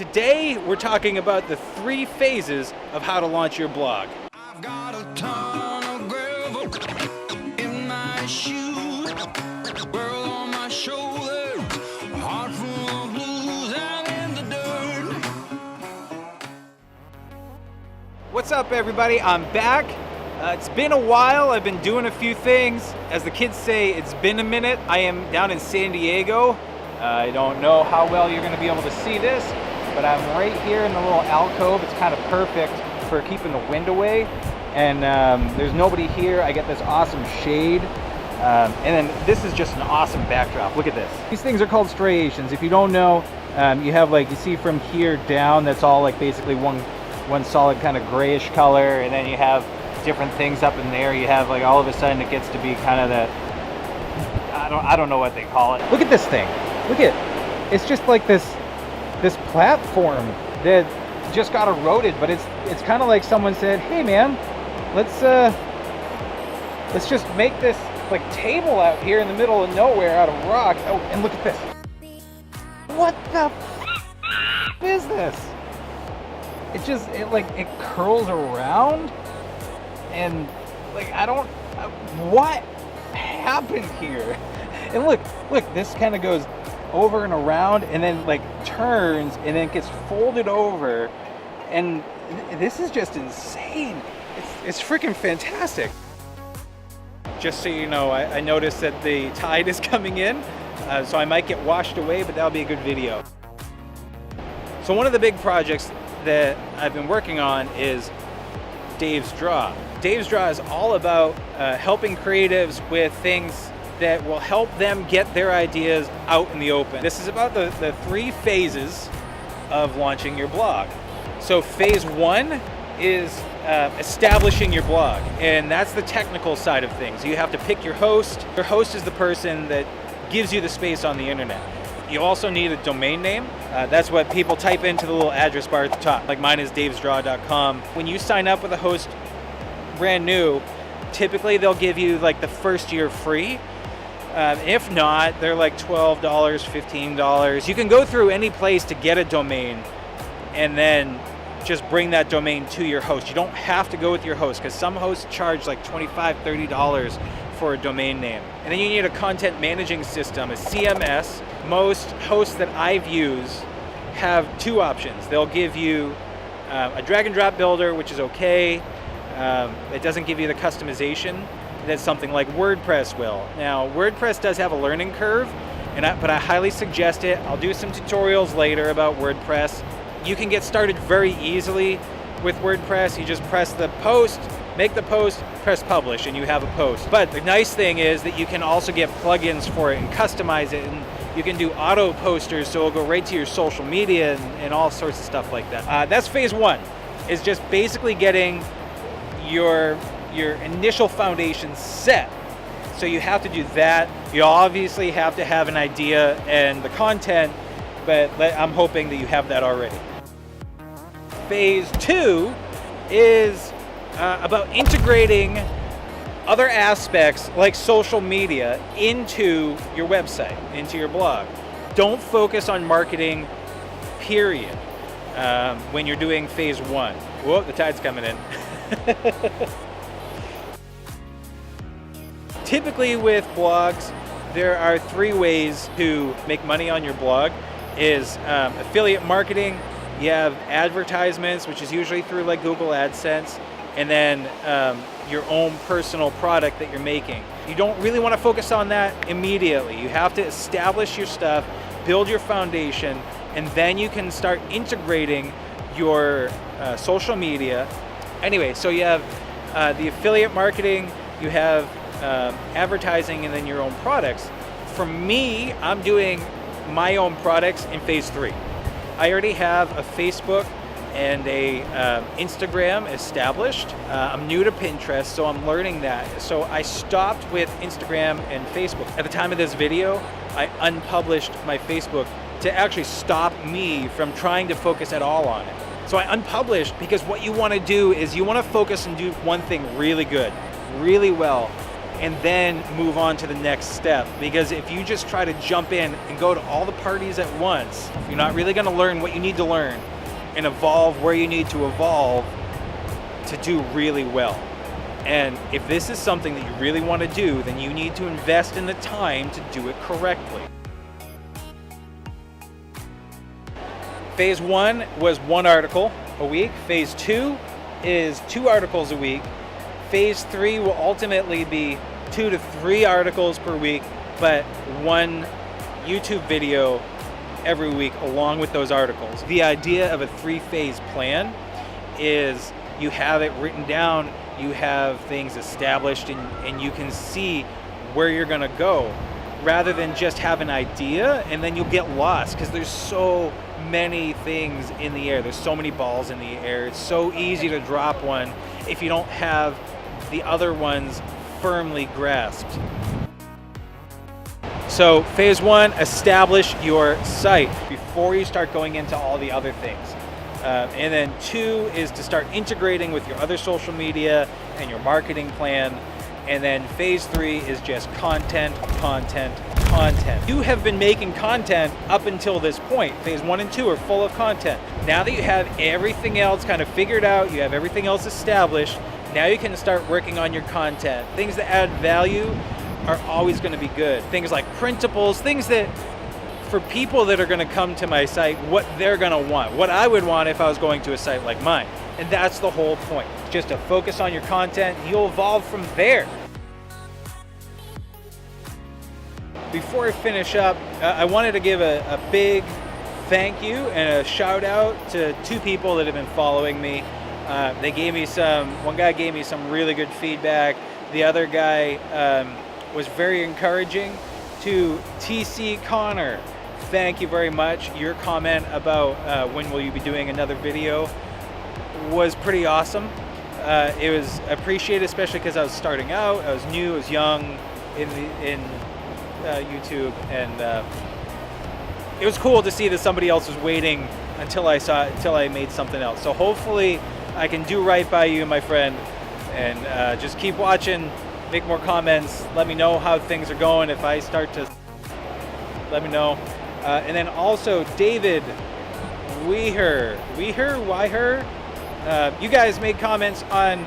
Today, we're talking about the 3 phases of how to launch your blog. I've got a ton of gravel in my shoes, world on my shoulders, a heart full of blues and in the dirt. What's up, everybody? I'm back. It's been a while. I've been doing a few things. As the kids say, it's been a minute. I am down in San Diego. I don't know how well you're going to be able to see this, but I'm right here in the little alcove. It's kind of perfect for keeping the wind away. And there's nobody here. I get this awesome shade. And then this is just an awesome backdrop. Look at this. These things are called striations. If you don't know, you have you see from here down, that's all basically one solid kind of grayish color. And then you have different things up in there. You have all of a sudden it gets to be kind of that, I don't know what they call it. Look at this thing. Look at it. It's just like this platform that just got eroded, but it's kind of like someone said, hey man, let's just make this table out here in the middle of nowhere out of rock. Oh, and look at this. What the is this? It curls around, and what happened here? And look, this kind of goes over and around, and then turns, and then gets folded over, and this is just insane. It's freaking fantastic. Just so you know, I noticed that the tide is coming in, so I might get washed away, but that'll be a good video. So one of the big projects that I've been working on is Dave's Draw. Dave's Draw is all about helping creatives with things that will help them get their ideas out in the open. This is about the 3 phases of launching your blog. So phase 1 is establishing your blog, and that's the technical side of things. You have to pick your host. Your host is the person that gives you the space on the internet. You also need a domain name. That's what people type into the little address bar at the top. Mine is davesdraw.com. When you sign up with a host brand new, typically they'll give you the first year free. If not, they're $12, $15. You can go through any place to get a domain and then just bring that domain to your host. You don't have to go with your host, because some hosts charge $25, $30 for a domain name. And then you need a content managing system, a CMS. Most hosts that I've used have 2 options. They'll give you a drag and drop builder, which is okay. It doesn't give you the customization that something like WordPress will. Now, WordPress does have a learning curve, but I highly suggest it. I'll do some tutorials later about WordPress. You can get started very easily with WordPress. You just press the post, make the post, press publish, and you have a post. But the nice thing is that you can also get plugins for it and customize it, and you can do auto posters, so it'll go right to your social media and all sorts of stuff like that. That's phase 1, is just basically getting your initial foundation set. So you have to do that. You obviously have to have an idea and the content, but I'm hoping that you have that already. Phase 2 is about integrating other aspects like social media into your website, into your blog. Don't focus on marketing, period, when you're doing phase 1. Whoa, the tide's coming in. Typically with blogs, there are 3 ways to make money on your blog. Is affiliate marketing, you have advertisements, which is usually through Google AdSense, and then your own personal product that you're making. You don't really want to focus on that immediately. You have to establish your stuff, build your foundation, and then you can start integrating your social media. Anyway, so you have the affiliate marketing, you have advertising, and then your own products. For me, I'm doing my own products in phase 3. I already have a Facebook and a Instagram established. I'm new to Pinterest, so I'm learning that. So I stopped with Instagram and Facebook. At the time of this video, I unpublished my Facebook to actually stop me from trying to focus at all on it. So I unpublished because what you want to do is you want to focus and do one thing really good, really well. and then move on to the next step. Because if you just try to jump in and go to all the parties at once, you're not really going to learn what you need to learn and evolve where you need to evolve to do really well. And if this is something that you really want to do, then you need to invest in the time to do it correctly. Phase 1 was 1 article a week. Phase 2 is 2 articles a week. Phase 3 will ultimately be 2 to 3 articles per week, but 1 YouTube video every week along with those articles. The idea of a 3-phase plan is you have it written down, you have things established, and you can see where you're gonna go, rather than just have an idea and then you'll get lost because there's so many things in the air. There's so many balls in the air. It's so easy to drop one if you don't have the other ones firmly grasped. So phase 1, establish your site before you start going into all the other things. And then 2 is to start integrating with your other social media and your marketing plan. And then phase 3 is just content, content, content. You have been making content up until this point. Phase 1 and 2 are full of content. Now that you have everything else kind of figured out, you have everything else established, now you can start working on your content. Things that add value are always going to be good. Things like printables, things that for people that are going to come to my site, what they're going to want, what I would want if I was going to a site like mine. And that's the whole point. Just to focus on your content, you'll evolve from there. Before I finish up, I wanted to give a big thank you and a shout out to 2 people that have been following me. They gave me one guy gave me some really good feedback. The other guy was very encouraging. To TC Connor, thank you very much. Your comment about when will you be doing another video was pretty awesome. It was appreciated, especially because I was starting out. I was new, I was young in YouTube, and it was cool to see that somebody else was waiting until I made something else. So hopefully I can do right by you, my friend, and just keep watching, make more comments, let me know how things are going. If I start to, let me know. And then also David Weher, you guys made comments on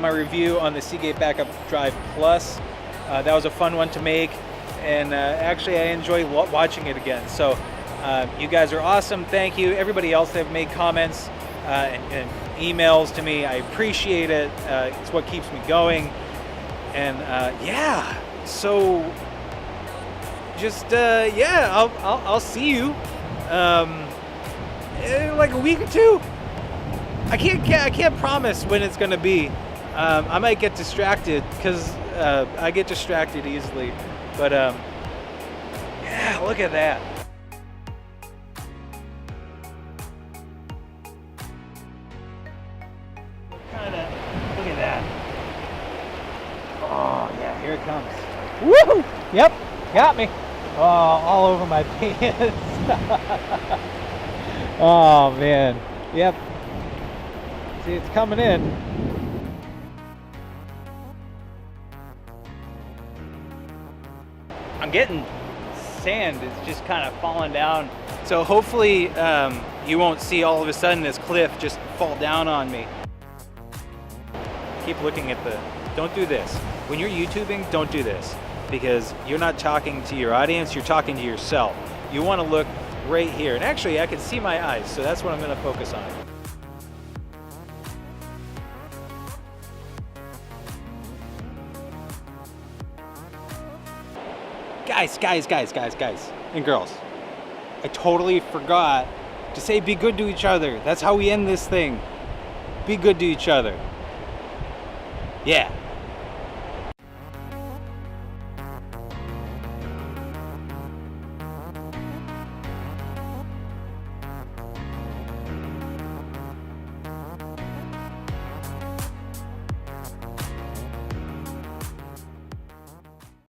my review on the Seagate Backup Drive Plus. That was a fun one to make, and actually I enjoy watching it again. So you guys are awesome. Thank you. Everybody else that have made comments and emails to me, I appreciate it. It's what keeps me going. And yeah, so just I'll see you in like a week or 2. I can't promise when it's gonna be. I might get distracted because I get distracted easily. But yeah, look at that. Look at that. Oh yeah, here it comes. Woohoo! Yep, got me. Oh, all over my pants. Oh man. Yep. See, it's coming in. I'm getting sand. It's just kind of falling down. So hopefully you won't see all of a sudden this cliff just fall down on me. Keep looking at the, don't do this. When you're YouTubing, don't do this, because you're not talking to your audience, you're talking to yourself. You want to look right here. And actually I can see my eyes, so that's what I'm going to focus on. Guys, and girls, I totally forgot to say be good to each other. That's how we end this thing. Be good to each other. Yeah.